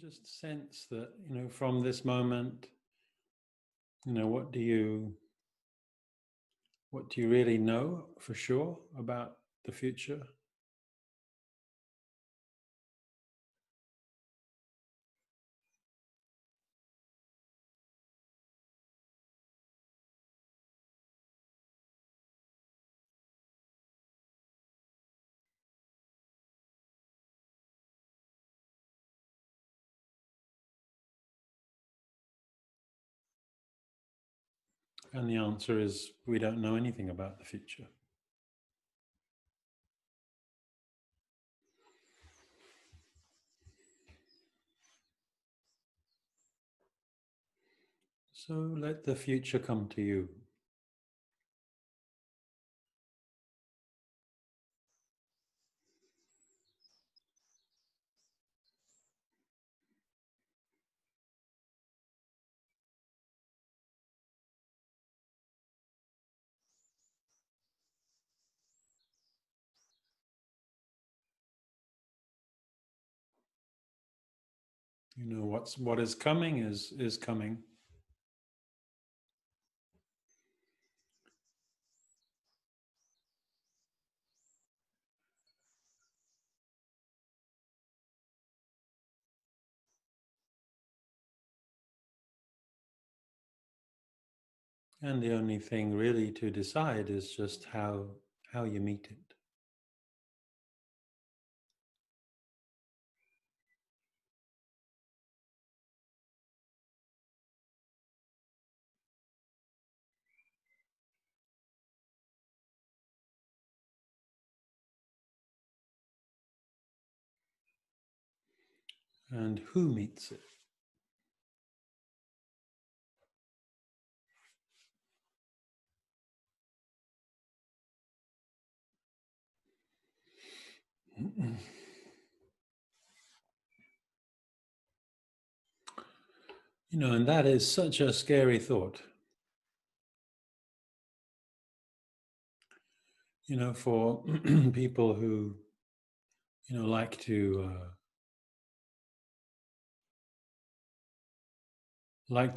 And just sense that, from this moment, what do you really know for sure about the future? And the answer is we don't know anything about the future. So let the future come to you. What is coming is coming. And the only thing really to decide is just how you meet it. And who meets it. And that is such a scary thought. For people who, like to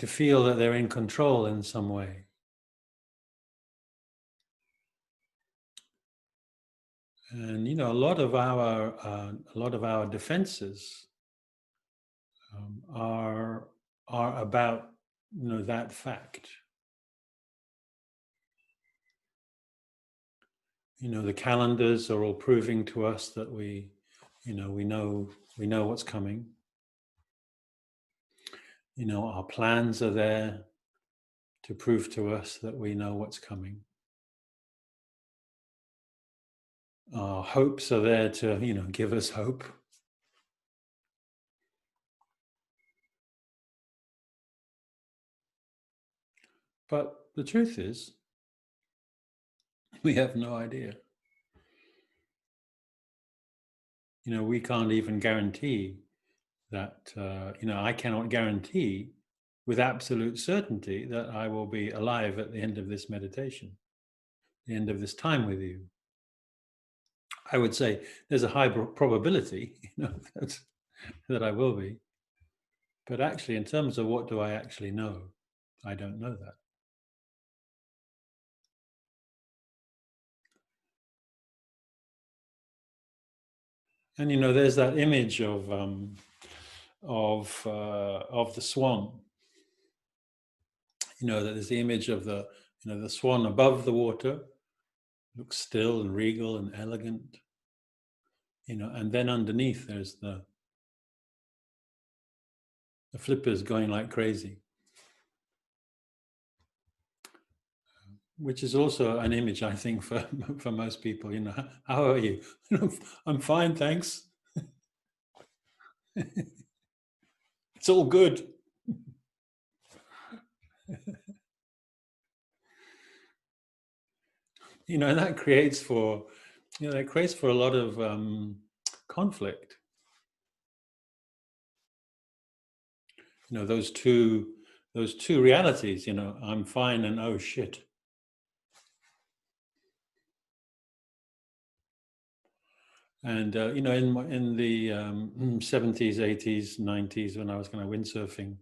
feel that they're in control in some way. And a lot of our defenses are about that fact. The calendars are all proving to us that we know what's coming. Our plans are there to prove to us that we know what's coming. Our hopes are there to, give us hope. But the truth is, we have no idea. We can't even guarantee that, I cannot guarantee with absolute certainty that I will be alive at the end of this meditation, the end of this time with you. I would say there's a high probability, that I will be. But actually, in terms of what do I actually know, I don't know that. And there's that image of the swan. That there's the image of the swan above the water, looks still and regal and elegant. And then underneath there's the flippers going like crazy, which is also an image, I think, for most people. How are you? I'm fine, thanks. It's all good. And that creates for a lot of conflict. Those two realities. I'm fine and oh shit. And in the 70s, 80s, 90s, when I was kind of windsurfing,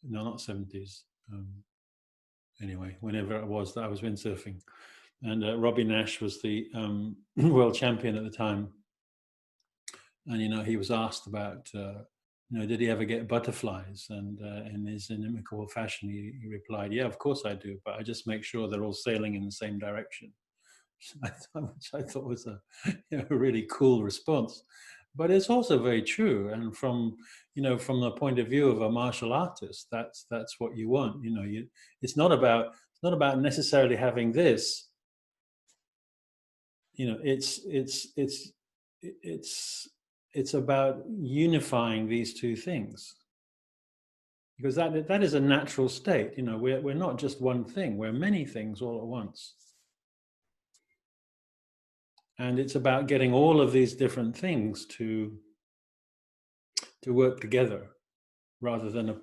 no, not 70s. Anyway, whenever it was that I was windsurfing, and Robbie Nash was the world champion at the time, and he was asked about did he ever get butterflies, and in his inimicable fashion he replied, yeah, of course I do, but I just make sure they're all sailing in the same direction. Which I thought was a really cool response. But it's also very true, and from the point of view of a martial artist, that's what you want. It's not about necessarily having this. It's about unifying these two things, because that is a natural state. We're not just one thing; we're many things all at once. And it's about getting all of these different things to work together, rather than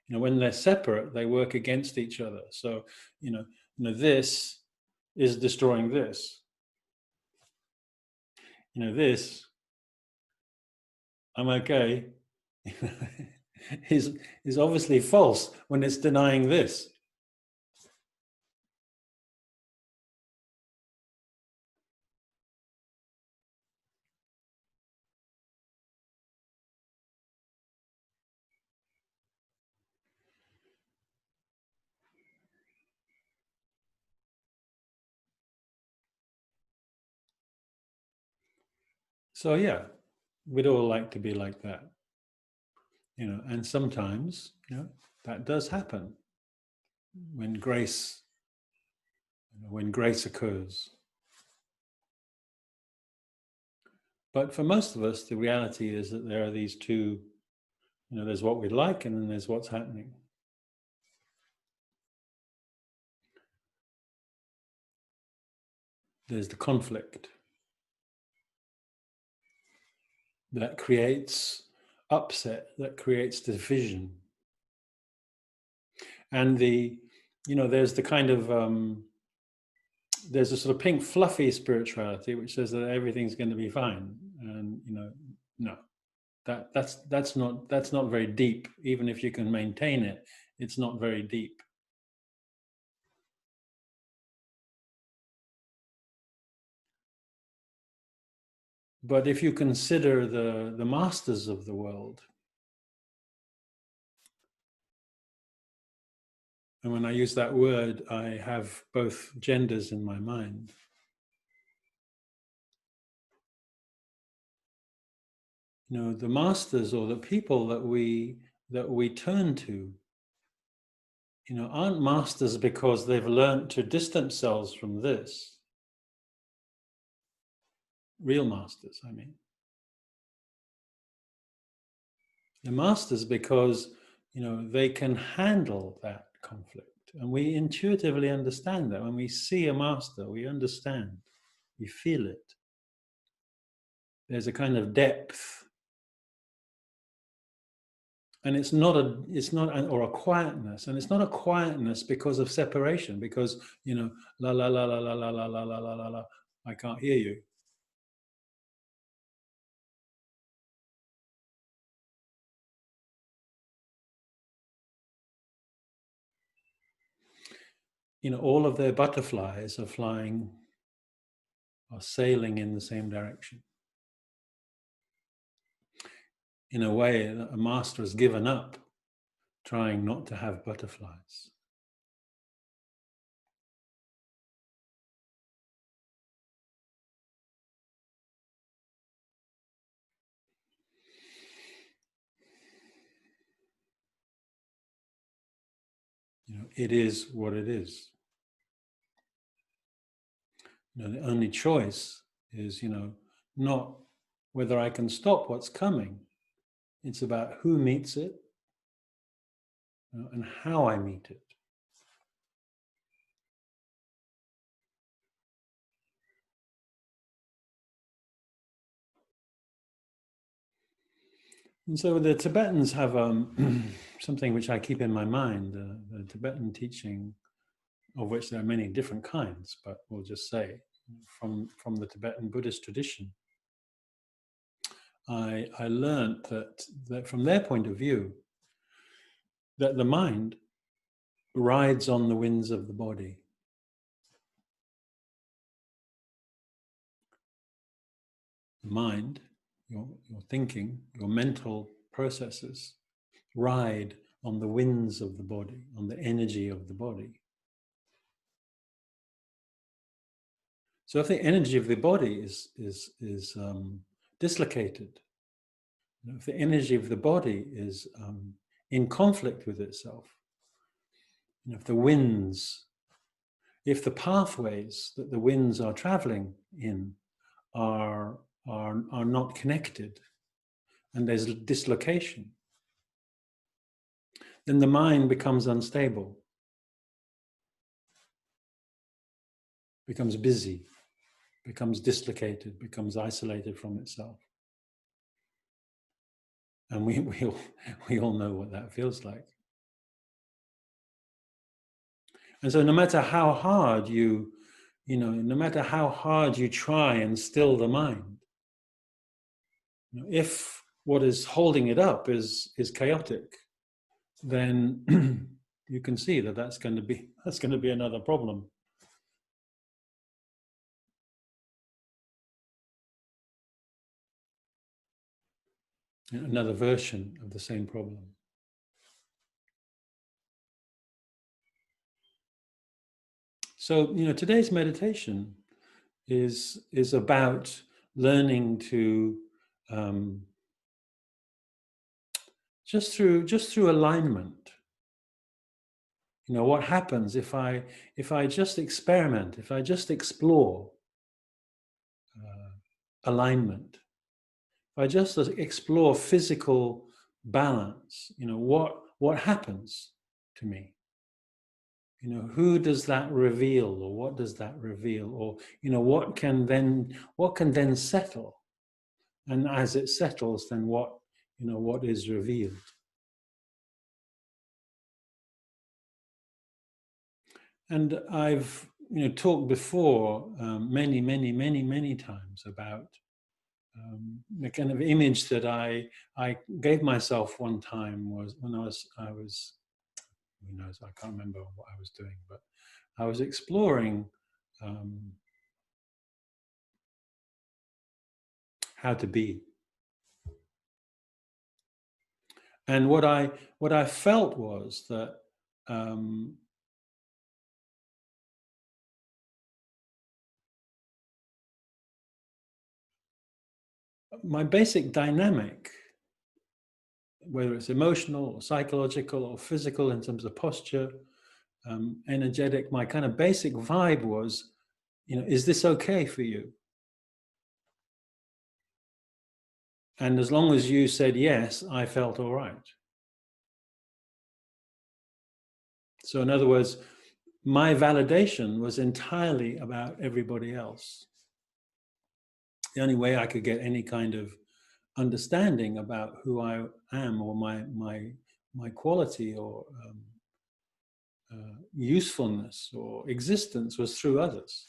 when they're separate, they work against each other. So this is destroying this. This, I'm okay, is obviously false when it's denying this. So yeah, we'd all like to be like that, and sometimes that does happen when grace occurs. But for most of us, the reality is that there are these two, there's what we like, and then there's what's happening. There's the conflict that creates upset, that creates division. And there's the kind of, there's a sort of pink fluffy spirituality which says that everything's going to be fine. And, no, that's not very deep. Even if you can maintain it, it's not very deep. But if you consider the masters of the world, and when I use that word, I have both genders in my mind. The masters, or the people that we turn to, aren't masters because they've learned to distance themselves from this. Real masters, I mean. They're masters because, they can handle that conflict. And we intuitively understand that. When we see a master, we understand, we feel it. There's a kind of depth. And it's not a quietness. And it's not a quietness because of separation, because, la, la, la, la, la, la, la, la, la, la, la, la, I can't hear you. All of their butterflies are sailing in the same direction. In a way, a master has given up trying not to have butterflies. It is what it is. The only choice is, not whether I can stop what's coming. It's about who meets it, and how I meet it. And so the Tibetans have something which I keep in my mind, the Tibetan teaching, of which there are many different kinds, but we'll just say from the Tibetan Buddhist tradition. I learned that from their point of view, that the mind rides on the winds of the body. The mind, your thinking, your mental processes ride on the winds of the body, on the energy of the body. So if the energy of the body is dislocated, if the energy of the body is in conflict with itself, if the winds, if the pathways that the winds are traveling in are not connected, and there's dislocation, then the mind becomes unstable, becomes busy, becomes dislocated, becomes isolated from itself. And we all know what that feels like. And so no matter how hard no matter how hard you try and still the mind, if what is holding it up is chaotic, then you can see that that's going to be another problem. Another version of the same problem. So, today's meditation is about learning to just through alignment. What happens if I just experiment, if I just explore alignment, if I just explore physical balance, what happens to me? Who does that reveal, or what does that reveal, or what can then settle, and as it settles, then what is revealed. And I've talked before many times about the kind of image that I gave myself one time was when I was who knows, I can't remember what I was doing, but I was exploring how to be. And what I felt was that my basic dynamic, whether it's emotional or psychological or physical in terms of posture, energetic, my kind of basic vibe was, is this okay for you? And as long as you said yes, I felt all right. So in other words, my validation was entirely about everybody else. The only way I could get any kind of understanding about who I am, or my quality, or usefulness or existence, was through others.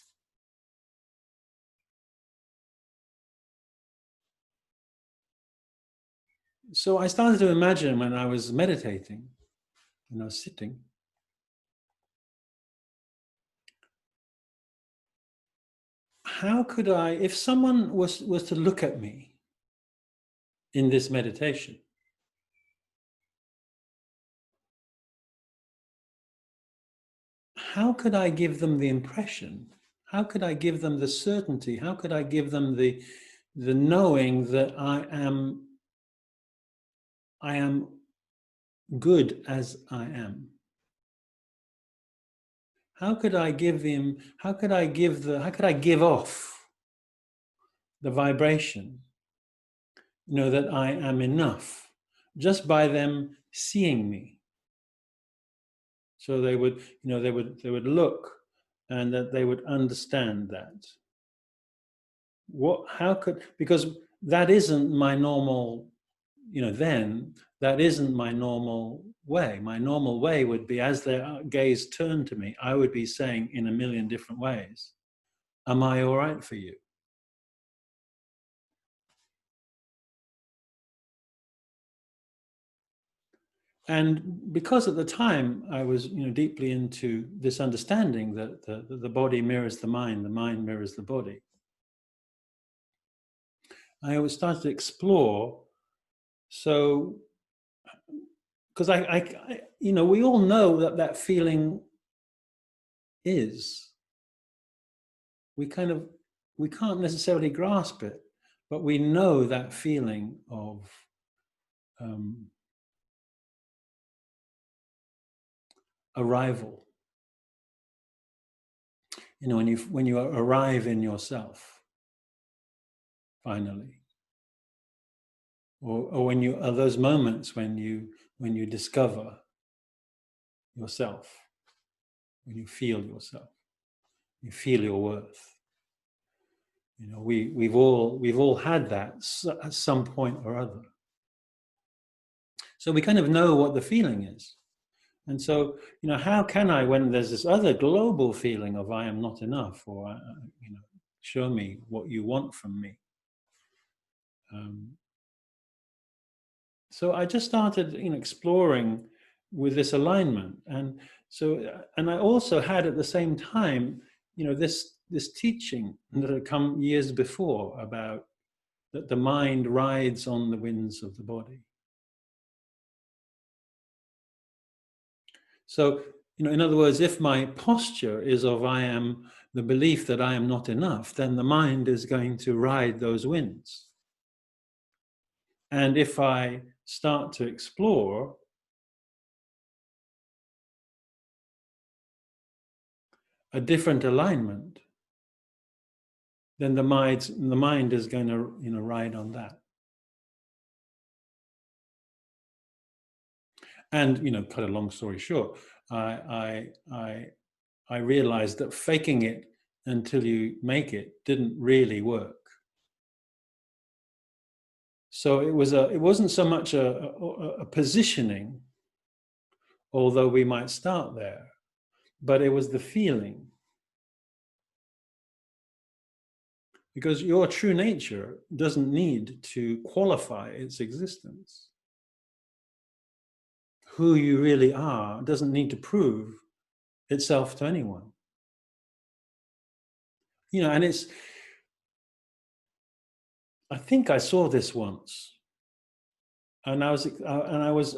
So I started to imagine, when I was meditating, when I was sitting, how could I, if someone was to look at me in this meditation, how could I give them the impression? How could I give them the certainty? How could I give them the knowing that I am good as I am? How could I give them? How could I give off the vibration? That I am enough, just by them seeing me. So they would look, and that they would understand that. Because that isn't my normal, then that isn't my normal way. My normal way would be, as their gaze turned to me, I would be saying in a million different ways, am I all right for you? And because at the time I was, deeply into this understanding that the body mirrors the mind mirrors the body, I always started to explore. So, because we all know that feeling is. We kind of, we can't necessarily grasp it, but we know that feeling of um, arrival. When you arrive in yourself finally, or when you are those moments when you discover yourself, when you feel yourself, you feel your worth. We've all had that at some point or other. So we kind of know what the feeling is. And so, how can I, when there's this other global feeling of I am not enough, or, show me what you want from me. So I just started, exploring with this alignment. And so, and I also had at the same time, this teaching that had come years before about that the mind rides on the winds of the body. So, in other words, if my posture is of the belief that I am not enough, then the mind is going to ride those winds. And if I start to explore a different alignment, then the mind is going to, ride on that. And, cut a long story short, I realized that faking it until you make it didn't really work. So it wasn't so much a positioning, although we might start there, but it was the feeling. Because your true nature doesn't need to qualify its existence. Who you really are doesn't need to prove itself to anyone. And I think I saw this once, and I was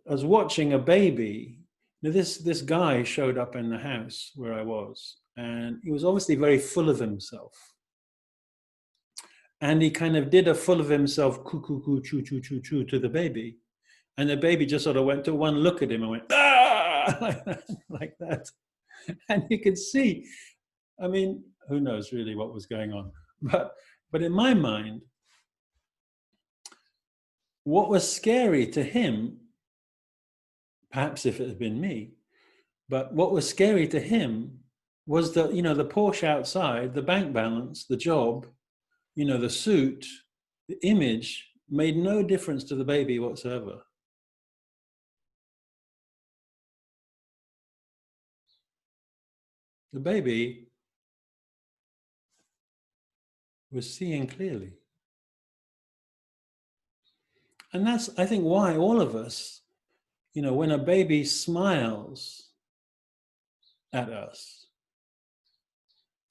watching a baby. This guy showed up in the house where I was, and he was obviously very full of himself. And he kind of did a full of himself coo coo coo choo choo choo choo to the baby, and the baby just sort of went to one look at him and went ah like that. And you could see, I mean, who knows really what was going on, but in my mind, what was scary to him, perhaps if it had been me, but what was scary to him was that, the Porsche outside, the bank balance, the job, the suit, the image made no difference to the baby whatsoever. The baby was seeing clearly. And that's, I think, why all of us, when a baby smiles at us,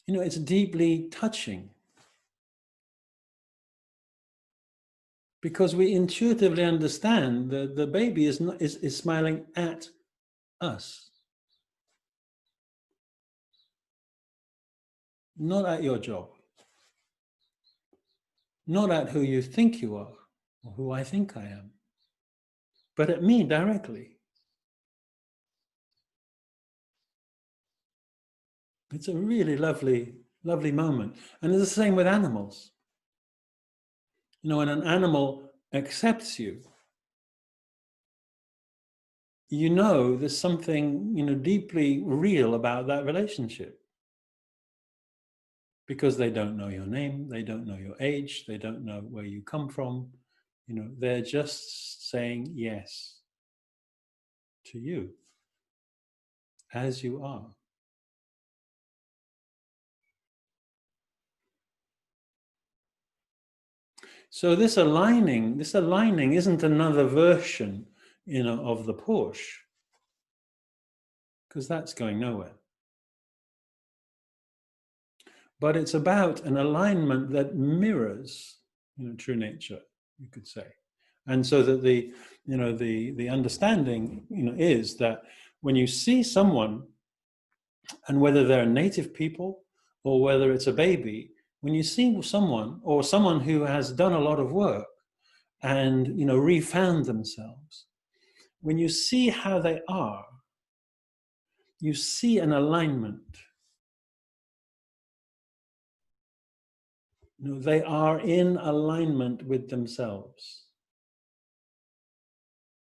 it's deeply touching. Because we intuitively understand that the baby is smiling at us, not at your job, not at who you think you are, or who I think I am, but at me directly. It's a really lovely, lovely moment. And it's the same with animals. When an animal accepts you, there's something, deeply real about that relationship. Because they don't know your name, they don't know your age, they don't know where you come from. They're just saying yes to you as you are. So this aligning isn't another version. of the Porsche, because that's going nowhere. But it's about an alignment that mirrors, true nature, you could say. And so that the understanding, is that when you see someone, and whether they're native people or whether it's a baby, when you see someone or someone who has done a lot of work and refound themselves, when you see how they are, you see an alignment. They are in alignment with themselves,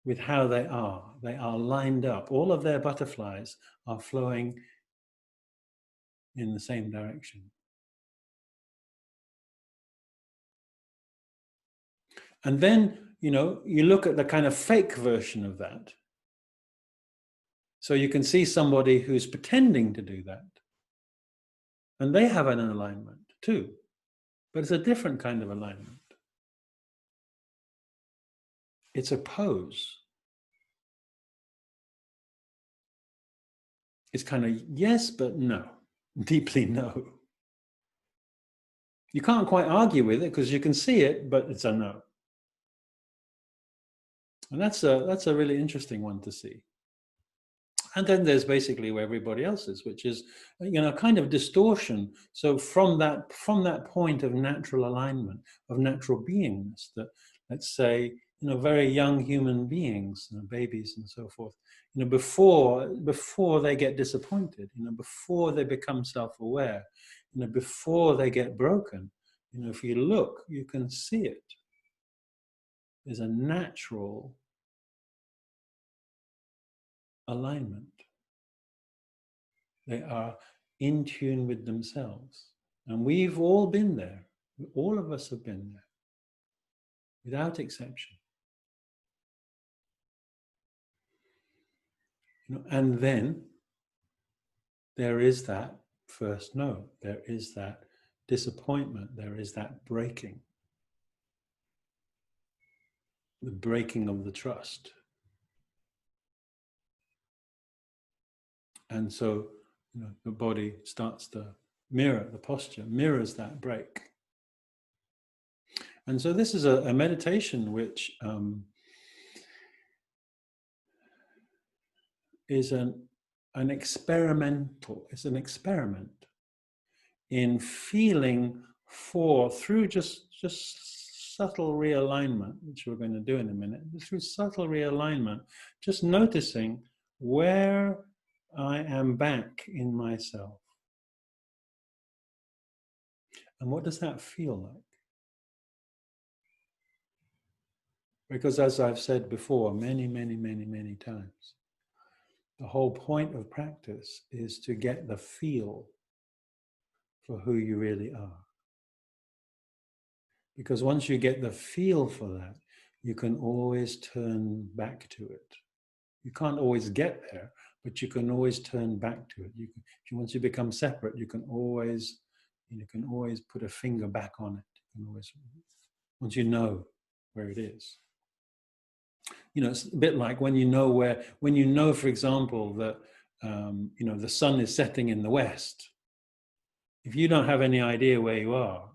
with how they are. They are lined up. All of their butterflies are flowing in the same direction. And then, you look at the kind of fake version of that. So you can see somebody who's pretending to do that. And they have an alignment too. But it's a different kind of alignment. It's a pose. It's kind of yes, but no. Deeply no. You can't quite argue with it because you can see it, but it's a no. And that's a really interesting one to see. And then there's basically where everybody else is, which is kind of distortion. So from that point of natural alignment, of natural beingness, that, let's say, very young human beings, babies and so forth, before they get disappointed, before they become self-aware, before they get broken, if you look, you can see it. There's a natural alignment. They are in tune with themselves. And we've all been there. All of us have been there, without exception. And then there is that first no. There is that disappointment. There is that breaking. The breaking of the trust. And so, the body starts to mirror, the posture mirrors that break. And so this is a meditation which is an experimental, it's an experiment in feeling through just subtle realignment, which we're going to do in a minute, through subtle realignment, just noticing where I am back in myself. And what does that feel like? Because as I've said before, many, many, many, many times, the whole point of practice is to get the feel for who you really are. Because once you get the feel for that, you can always turn back to it. You can't always get there, but you can always turn back to it. Once you become separate, you can always put a finger back on it. Once you know where it is. It's a bit like when you know, for example, that the sun is setting in the west. If you don't have any idea where you are,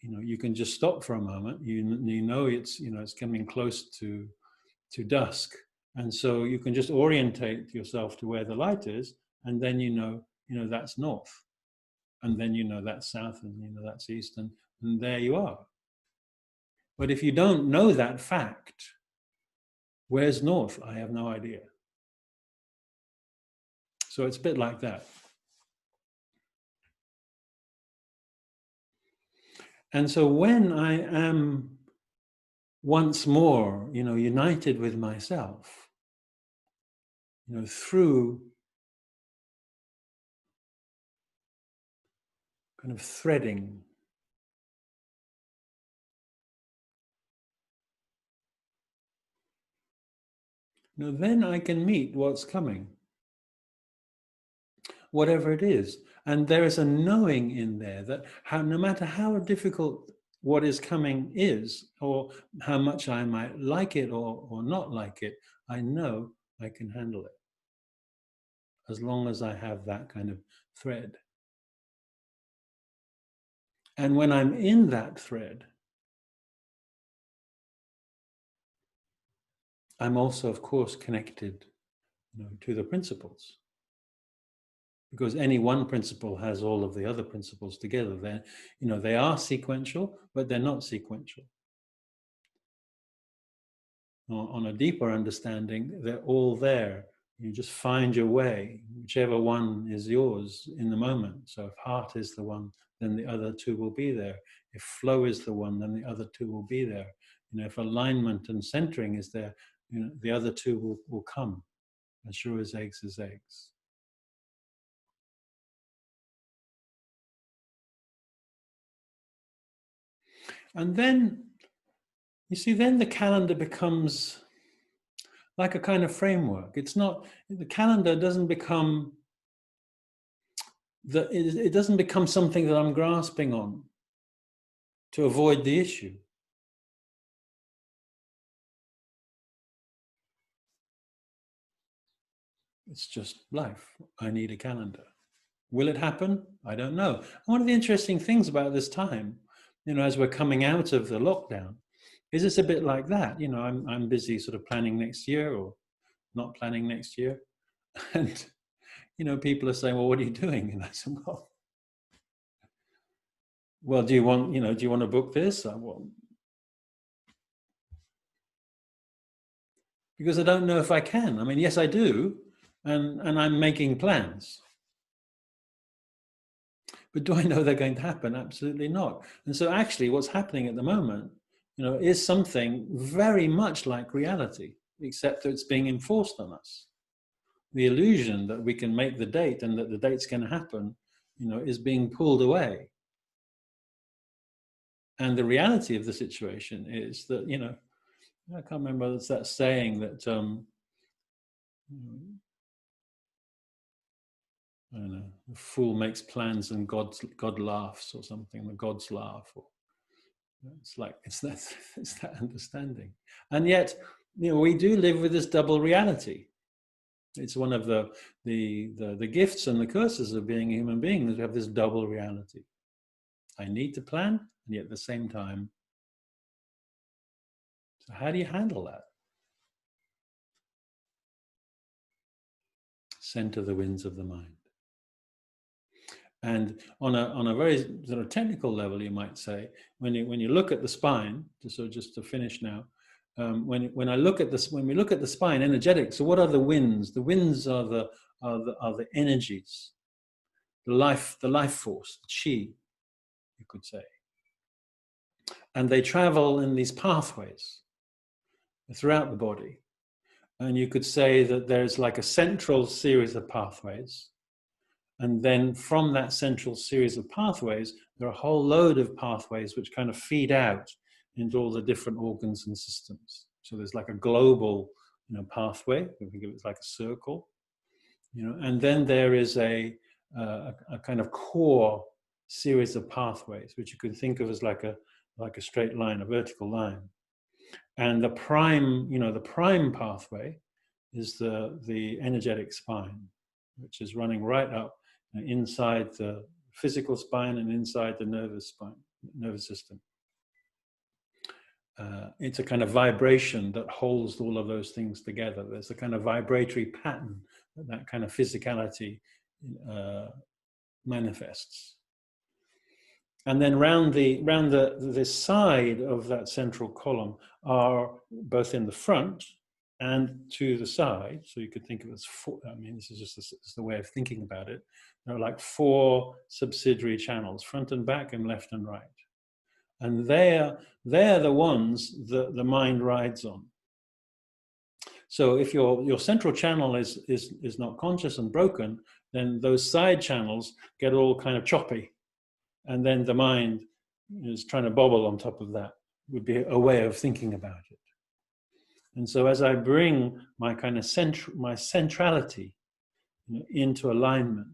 you can just stop for a moment. It's coming close to dusk, and so you can just orientate yourself to where the light is, and then that's north, and then that's south, and that's east, and there you are. But if you don't know that fact, where's north? I have no idea. So it's a bit like that. And so when I am once more, united with myself, through kind of threading, then I can meet what's coming, whatever it is. And there is a knowing in there that no matter how difficult what is coming is, or how much I might like it or not like it, I know I can handle it as long as I have that kind of thread. And when I'm in that thread, I'm also, of course, connected, to the principles. Because any one principle has all of the other principles together. They are sequential, but they're not sequential. On a deeper understanding, they're all there. You just find your way, whichever one is yours in the moment. So if heart is the one, then the other two will be there. If flow is the one, then the other two will be there. If alignment and centering is there, the other two will come. As sure as eggs is eggs. And then, you see, then the calendar becomes like a kind of framework. It's not, the calendar doesn't become, it doesn't become something that I'm grasping on to avoid the issue. It's just life. I need a calendar. Will it happen? I don't know. One of the interesting things about this time, as we're coming out of the lockdown, is it's a bit like that. I'm busy sort of planning next year or not planning next year. And, people are saying, well, what are you doing? And I said, well, do you want to book this? Because I don't know if I can. I mean, yes, I do. And I'm making plans. But do I know they're going to happen? Absolutely not. And so actually what's happening at the moment, is something very much like reality, except that it's being enforced on us. The illusion that we can make the date and that the date's going to happen, is being pulled away. And the reality of the situation is that, I can't remember, it's that saying that, I don't know, a fool makes plans and God laughs or something, the gods laugh. Or, it's that understanding. And yet, we do live with this double reality. It's one of the gifts and the curses of being a human being, is we have this double reality. I need to plan, and yet at the same time. So how do you handle that? Center the winds of the mind. And on a very sort of technical level, you might say, when you look at the spine, just to finish now, when we look at the spine, energetic. So what are the winds? The winds are the energies, the life force, the chi, you could say, and they travel in these pathways throughout the body. And you could say that there's like a central series of pathways. And then from that central series of pathways, there are a whole load of pathways which kind of feed out into all the different organs and systems. So there's like a global, pathway. We think of it as like a circle, and then there is a kind of core series of pathways, which you could think of as like a straight line, a vertical line. And the prime pathway is the energetic spine, which is running right up inside the physical spine and inside the nervous system. It's a kind of vibration that holds all of those things together. There's a kind of vibratory pattern that kind of physicality manifests. And then round the side of that central column are, both in the front and to the side, so you could think of it as four. I mean, this is just the way of thinking about it. There are like four subsidiary channels, front and back and left and right. And they're the ones that the mind rides on. So if your central channel is not conscious and broken, then those side channels get all kind of choppy. And then the mind is trying to bobble on top of that, would be a way of thinking about it. And so as I bring my kind of my centrality into alignment,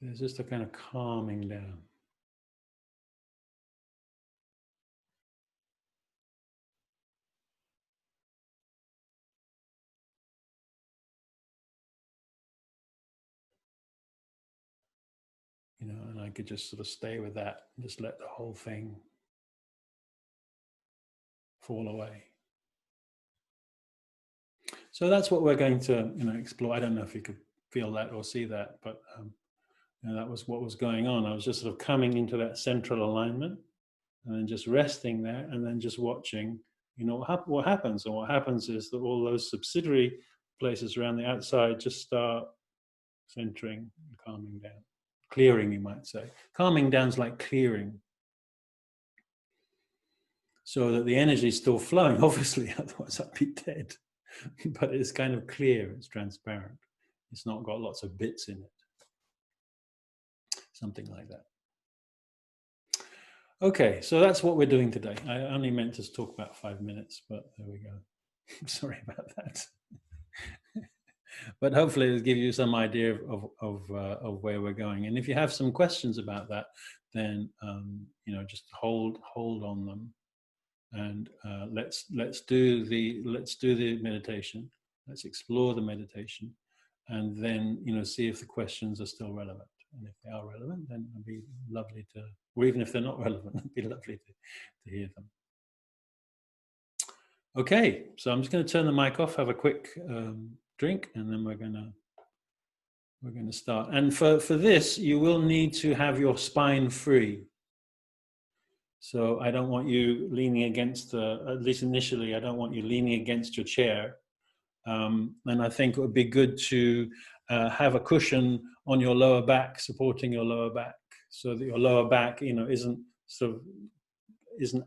There's just a kind of calming down. You know, and I could just sort of stay with that and just let the whole thing fall away. So that's what we're going to, explore. I don't know if you could feel that or see that, but that was what was going on. I was just sort of coming into that central alignment and then just resting there and then just watching, what happens. And what happens is that all those subsidiary places around the outside just start centering and calming down. Clearing, you might say. Calming down is like clearing. So that the energy is still flowing, obviously, otherwise I'd be dead. But it's kind of clear, it's transparent. It's not got lots of bits in it. Something like that. Okay, so that's what we're doing today. I only meant to talk about 5 minutes, but there we go. Sorry about that. But hopefully it'll give you some idea of where we're going. And if you have some questions about that, then just hold on them, and let's do the meditation. Let's explore the meditation, and then see if the questions are still relevant. And if they are relevant, then it'd be lovely to, or even if they're not relevant, it'd be lovely to hear them. Okay, so I'm just going to turn the mic off, have a quick drink, and then we're going to start. And for this, you will need to have your spine free. So I don't want you leaning against, at least initially, I don't want you leaning against your chair. And I think it would be good to have a cushion on your lower back, supporting your lower back, so that your lower back, isn't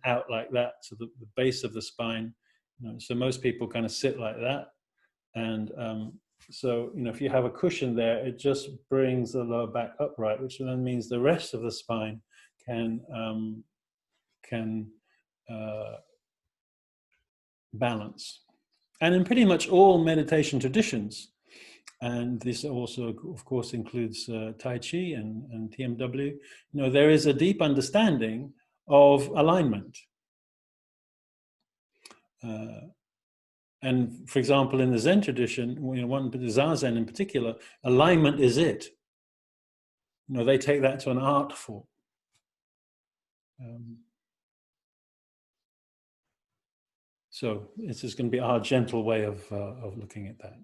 out like that. So the base of the spine. So most people kind of sit like that, and so if you have a cushion there, it just brings the lower back upright, which then means the rest of the spine can balance. And in pretty much all meditation traditions, and this also, of course, includes Tai Chi and TMW, there is a deep understanding of alignment. And for example, in the Zen tradition, the Zazen in particular, alignment is it. They take that to an art form. So this is going to be our gentle way of looking at that.